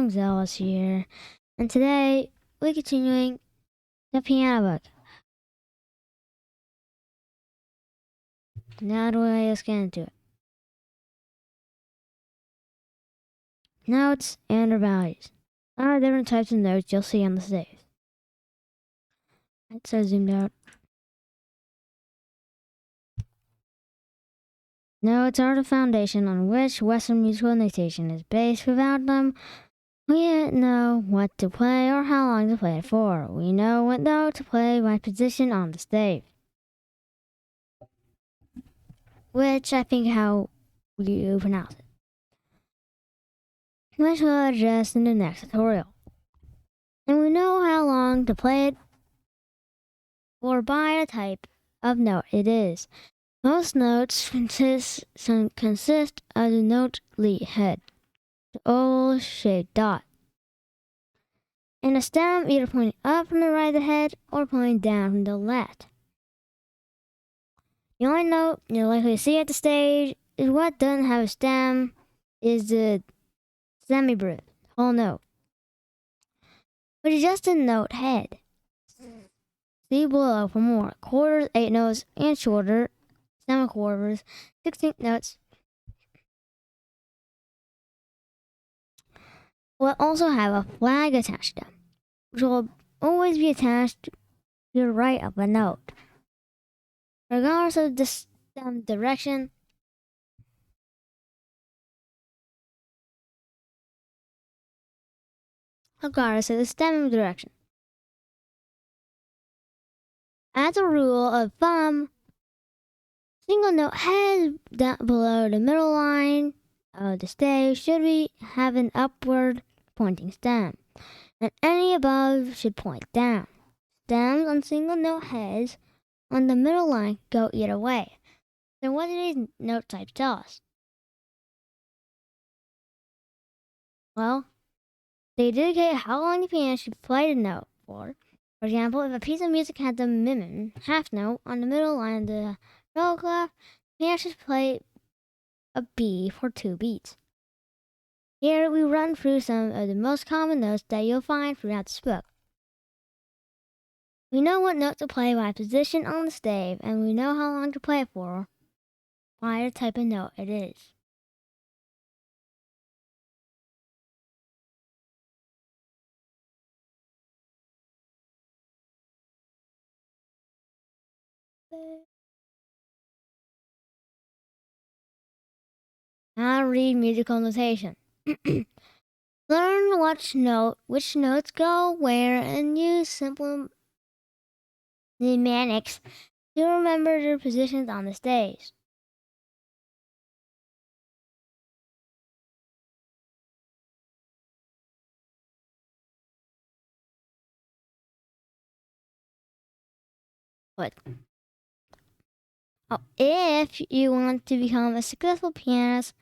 Song Zealous here, and today we're continuing the piano book. Now let's get into it. Notes and their values. There are different types of notes you'll see on the stage. Right, so zoomed out. Notes are the foundation on which Western musical notation is based. Without them, we don't know what to play or how long to play it for. We know what note to play by position on the stage, which I think how you pronounce it, which we'll address in the next tutorial. And we know how long to play it or by the type of note it is. Most notes consist of the note lead head, the oval-shaped dot, and a stem either pointing up from the right of the head or pointing down from the left. The only note you're likely to see at the stage is what doesn't have a stem, is the semibreve, whole note, which is just a note head. See below for more quarters, 8 notes, and shorter, 7/4, 16 notes. Will also have a flag attached to them, which will always be attached to the right of a note, regardless of the stem direction. Regardless of the stem direction. As a rule of thumb, single note head down below the middle line of the stage should have an upward pointing stem, and any above should point down. Stems on single note heads on the middle line go either way. So what do these note types tell us? Well, they indicate how long the piano should play the note for. For example, if a piece of music had the mimim, half note, on the middle line of the treble clef, the piano should play a B for 2 beats. Here we run through some of the most common notes that you'll find throughout this book. We know what note to play by position on the stave, and we know how long to play it for by the type of note it is. How to read musical notation. Learn which notes go where, and use simple mnemonics to remember their positions on the stage. But if you want to become a successful pianist,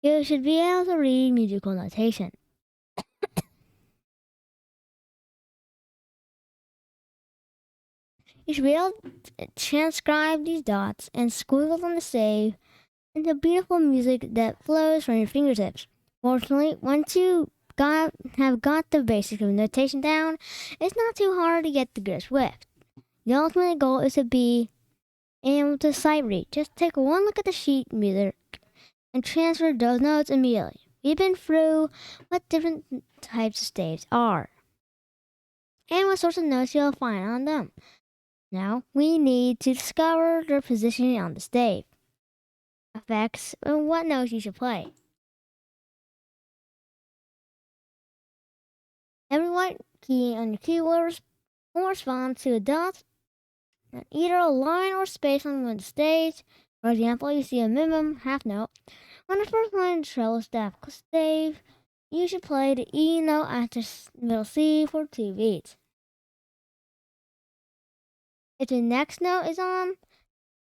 you should be able to read musical notation. You should be able to transcribe these dots and squiggles on the stave into beautiful music that flows from your fingertips. Fortunately, once you have got the basics of notation down, it's not too hard to get the grip with. The ultimate goal is to be able to sight read. Just take one look at the sheet music and transfer those notes immediately. We've been through what different types of staves are and what sorts of notes you'll find on them. Now we need to discover their positioning on the stave, effects, and what notes you should play. Every white key on your keyboard corresponds to a dot at either a line or space on the stage. For example, you see a mimim half note on the first line of the treble staff stave. You should play the E note after middle C for 2 beats. If the next note is on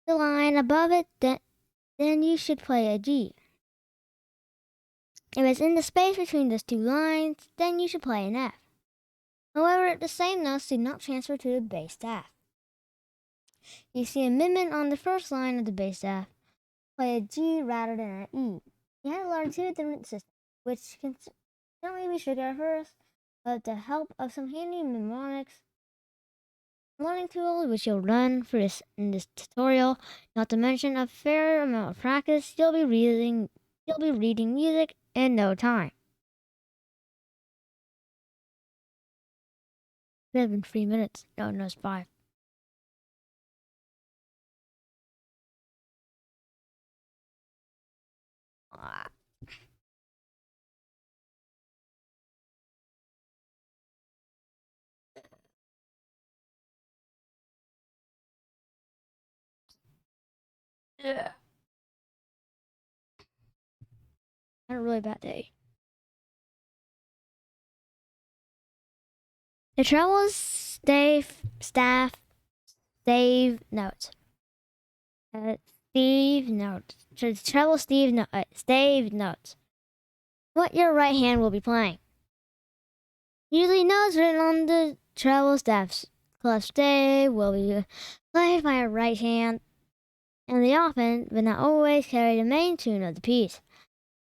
the line above it, then you should play a G. If it's in the space between those 2 lines, then you should play an F. However, the same notes do not transfer to the bass staff. You see a mimim on the first line of the bass staff, play a G rather than an E. You have to learn 2 different systems, which Don't maybe sugar at first, but with the help of some handy mnemonics learning tool which you'll learn for this in this tutorial, not to mention a fair amount of practice, you'll be reading music in no time. It could have been 3 minutes. No, it's 5. Ah. Yeah. Had a really bad day. The Travel's Stave notes. Steve notes. The Travel Stave notes. What your right hand will be playing. Usually notes written on the Travel Staff's clef stave will be played by a right hand, and they often, but not always, carry the main tune of the piece.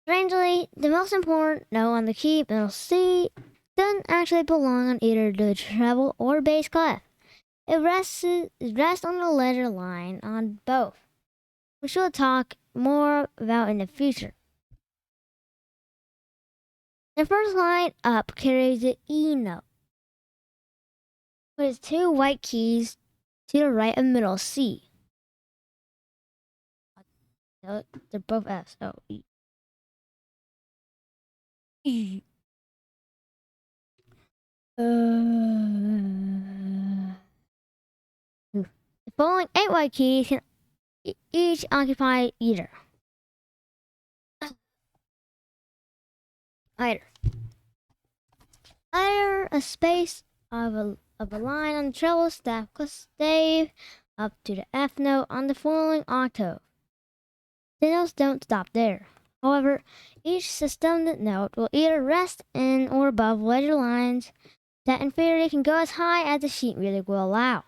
Strangely, the most important note on the key, middle C, doesn't actually belong on either the treble or bass clef. It rests on the letter line on both, which we'll talk more about in the future. The first line up carries the E note, with 2 white keys to the right of middle C. They're both F's. So E. E. The following 8 white keys can each occupy either a space of a line on the treble staff stave up to the F note on the following octave. The notes don't stop there. However, each sustained note will either rest in or above letter lines that in theory can go as high as the sheet music will allow.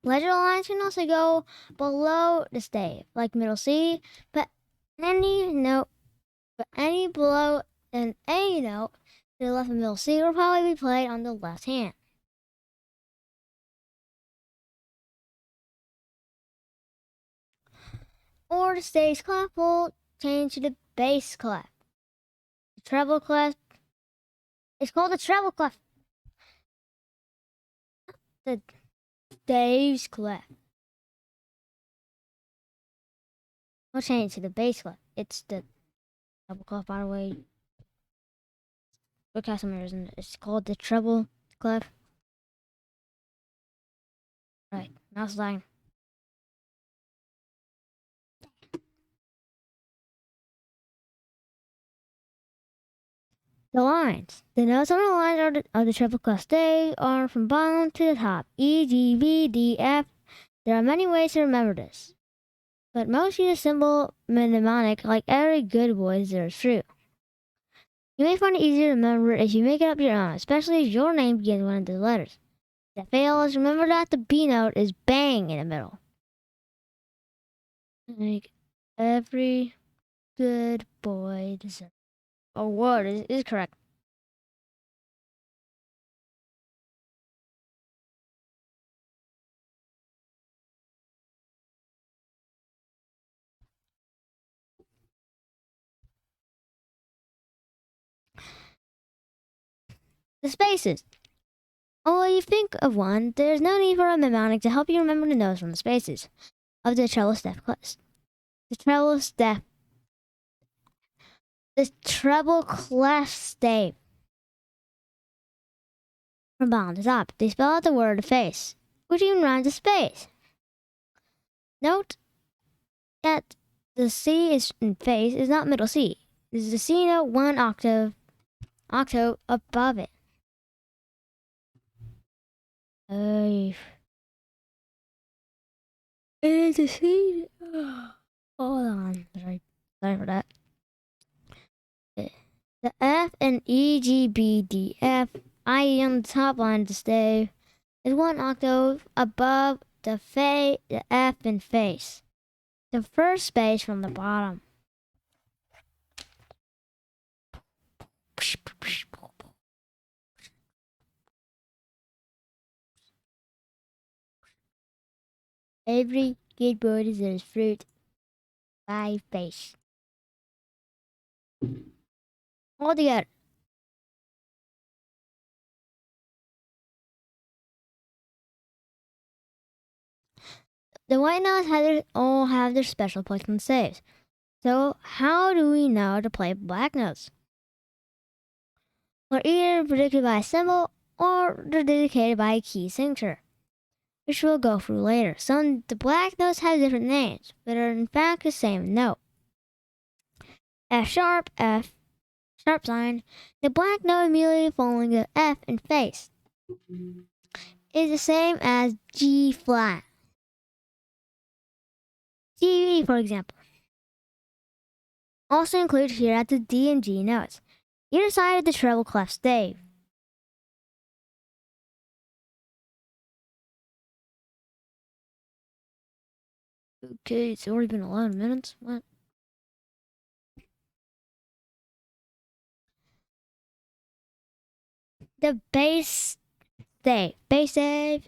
Letter lines can also go below the stave, like middle C, but any below an A note to the left of middle C will probably be played on the left hand. Or the stave's clef will change to the bass clef. The treble clef is called the treble clef. The stave's clef will change to the bass clef. It's the treble clef, by the way. Look how some it's called the treble clef. Right, mouse line. The lines. The notes on the lines of the treble clef stave are from bottom to the top. E, G, B, D, F. There are many ways to remember this, but most use a simple mnemonic like every good boy deserves true. You may find it easier to remember if you make it up your own, especially if your name begins with one of the letters. If that fails, remember that the B note is bang in the middle. Like every good boy deserves. Oh, word is correct. The spaces. Although you think of one, there's no need for a mnemonic to help you remember the notes from the spaces of the treble step class. The treble clef stave. From bottom to top, they spell out the word face, which even rhymes with space. Note that the C is in face is not middle C. This is the C note 1 octave above it. It is a C. Hold on. Sorry for that. The F and E, G, B, D, F, I, E on the top line of the stave is 1 octave above the F in face. The first space from the bottom. Every good boy deserves fruit by face. All together. The white notes all have their special place in saves. So how do we know to play black notes? They're either predicted by a symbol or they're dedicated by a key signature, which we'll go through later. The black notes have different names, but are in fact the same note. F sharp sign, the black note immediately following the F in face, is the same as G flat. G, for example, also included here at the D and G notes, either side of the treble clef stave. Okay, it's already been 11 minutes. What? The bass stave. The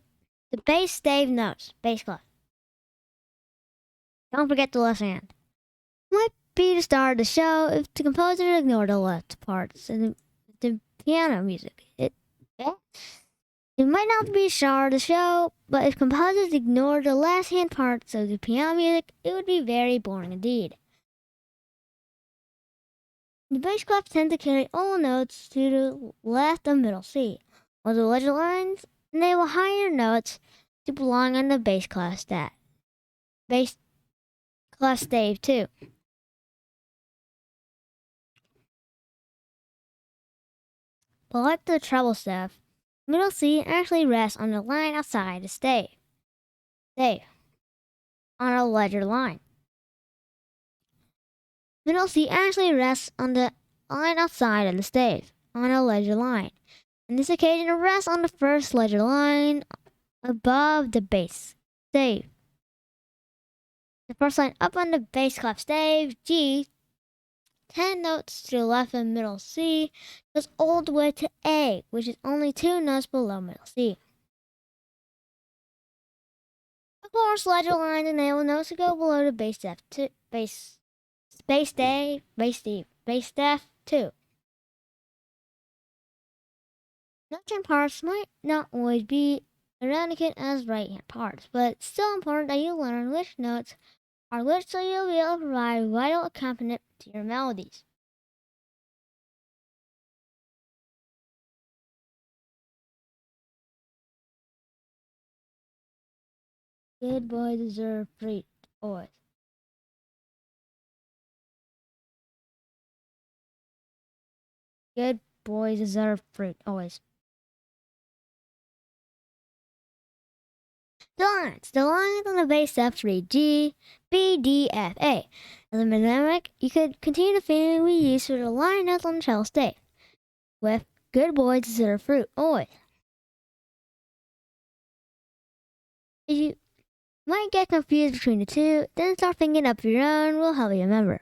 bass stave notes. Bass clef. Don't forget the left hand. Might be the start of the show if the composer ignored the left parts in the piano music. It might not be the start of the show, but if composers ignored the left hand parts of the piano music, it would be very boring indeed. The bass clef tends to carry all notes to the left of middle C, while the ledger lines enable higher notes to belong on the bass clef stave too. But like the treble stave, middle C actually rests on the line outside the stave, on a ledger line. Middle C actually rests on the line outside of the stave, on a ledger line. On this occasion, it rests on the first ledger line above the bass stave. The first line up on the bass clef stave, G, 10 notes to the left of middle C, goes all the way to A, which is only 2 notes below middle C. Of course, ledger lines enable notes to go below the bass stave too. Left-hand parts might not always be eradicated as right-hand parts, but it's still important that you learn which notes are which so you'll be able to provide vital accompaniment to your melodies. Good boys deserve fruit, always. Good boys deserve fruit, always. The lines on the bass step read G, B, D, F, A. As a dynamic, you could continue the theme we use for the line notes on the cello stave, with good boys deserve fruit, always. If you might get confused between the two, then start thinking up your own will help you remember.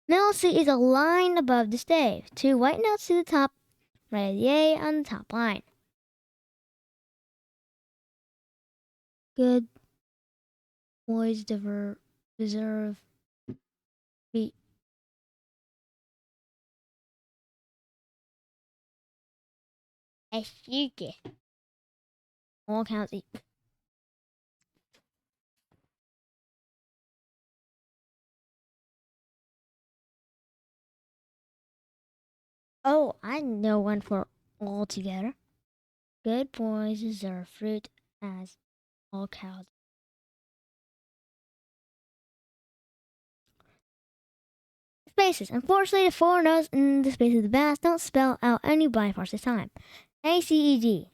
Middle C is a line above the stave, 2 white notes to the top, right of the A on the top line. Good boys deserve beat. F-U-G. All counts equal. Oh, I know one for all together. Good boys deserve fruit as all cows. Spaces. Unfortunately, the 4 notes in the space of the bass don't spell out any blind parts this time. A, C, E, G.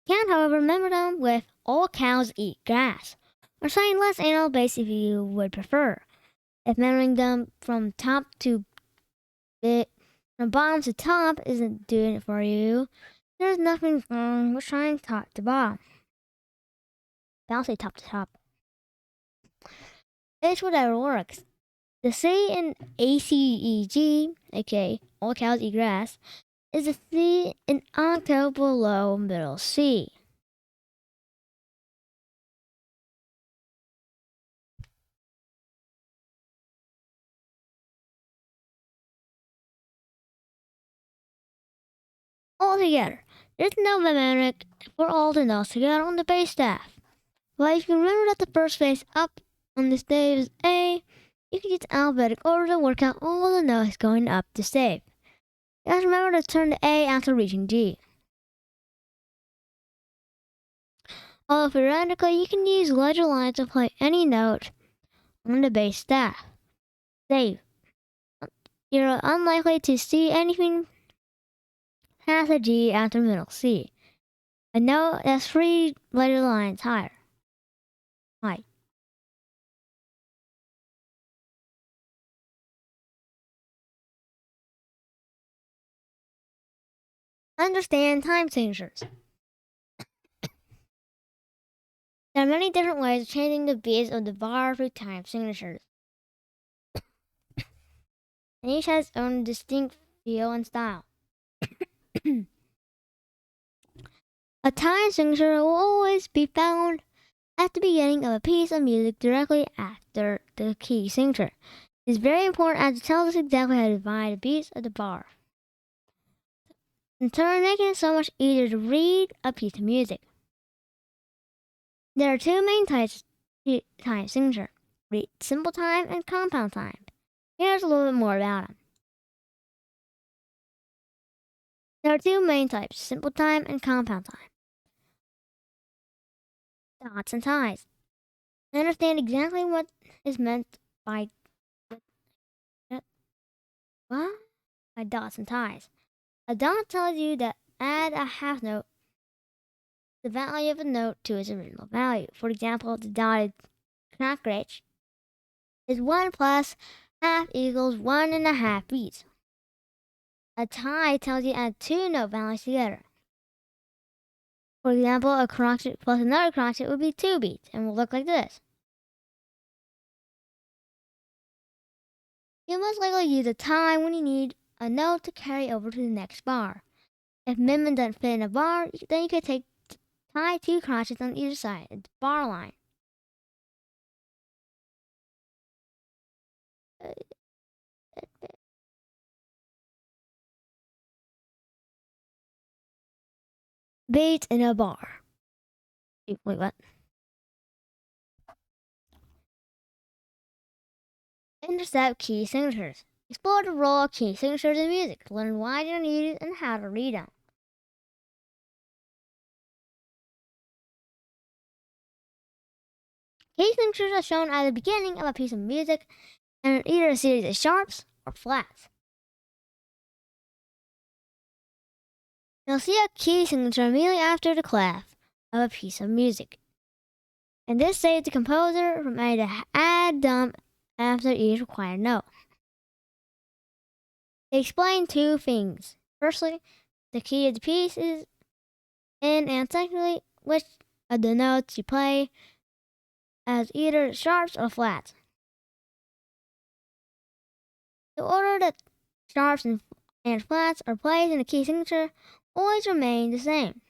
Can, however, remember them with all cows eat grass, or something less animal based if you would prefer. If remembering them from bottom to top isn't doing it for you, there's nothing wrong with trying top to bottom. bouncy top to top. It's whatever works. The C in ACEG, aka all cows eat grass, is the C in octave below middle C. Altogether, there's no mnemonic for all the notes together on the bass staff. But if you remember that the first bass up on the stave is A, you can use alphabetic order to work out all the notes going up the stave. Just remember to turn the A after reaching G. Although theoretically, you can use ledger lines to play any note on the bass staff. Stave. You're unlikely to see anything past a G after middle C. A note that's 3 ledger lines higher. High. Understand time signatures. There are many different ways of changing the beats of the bar through time signatures. And each has its own distinct feel and style. A time signature will always be found at the beginning of a piece of music directly after the key signature. It is very important as it tells us exactly how to divide the beats of the bar, in turn making it so much easier to read a piece of music. There are two main types of time signature: read simple time and compound time. Here's a little bit more about them. There are two main types: simple time and compound time. Dots and ties. I understand exactly what is meant by what? By dots and ties. A dot tells you that add a half note the value of a note to its original value. For example, the dotted scratch is 1 plus half equals 1.5 beats. A tie tells you add two note values together. For example, a crotchet plus another crotchet would be 2 beats and will look like this. You most likely use a tie when you need a note to carry over to the next bar. If Minmin doesn't fit in a bar, then you could tie 2 crotchets on either side of the bar line. Beats in a bar. Wait, what? Intercept key signatures. Explore the role of key signatures in music. Learn why they're needed and how to read them. Key signatures are shown at the beginning of a piece of music and are either a series of sharps or flats. You'll see a key signature immediately after the clef of a piece of music. And this saves the composer from having to add dump after each required note. They explain two things. Firstly, the key of the piece is in, and secondly, which of the notes you play as either sharps or flats. The order that sharps and flats are played in a key signature always remain the same.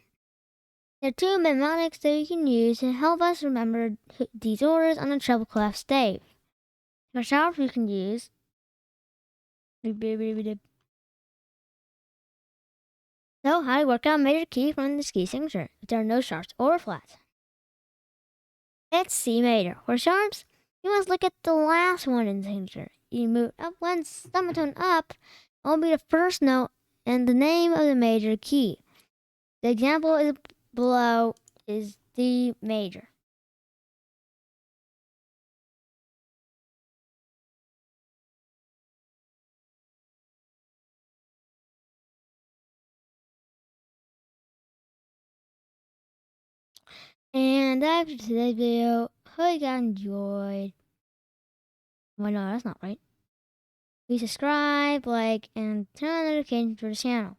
There are two mnemonics that you can use to help us remember these orders on the treble clef stave. For sharps, we can use so how to work out a major key from this key signature if there are no sharps or flats. It's C major. For sharps, you must look at the last one in the signature. You move up one semitone up, it will be the first note and the name of the major key. The example is below is D major. And after today's video, hope you guys enjoyed. Well, no, that's not right. Please subscribe, like, and turn on notifications for the channel.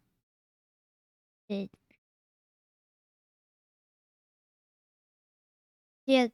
Yeah,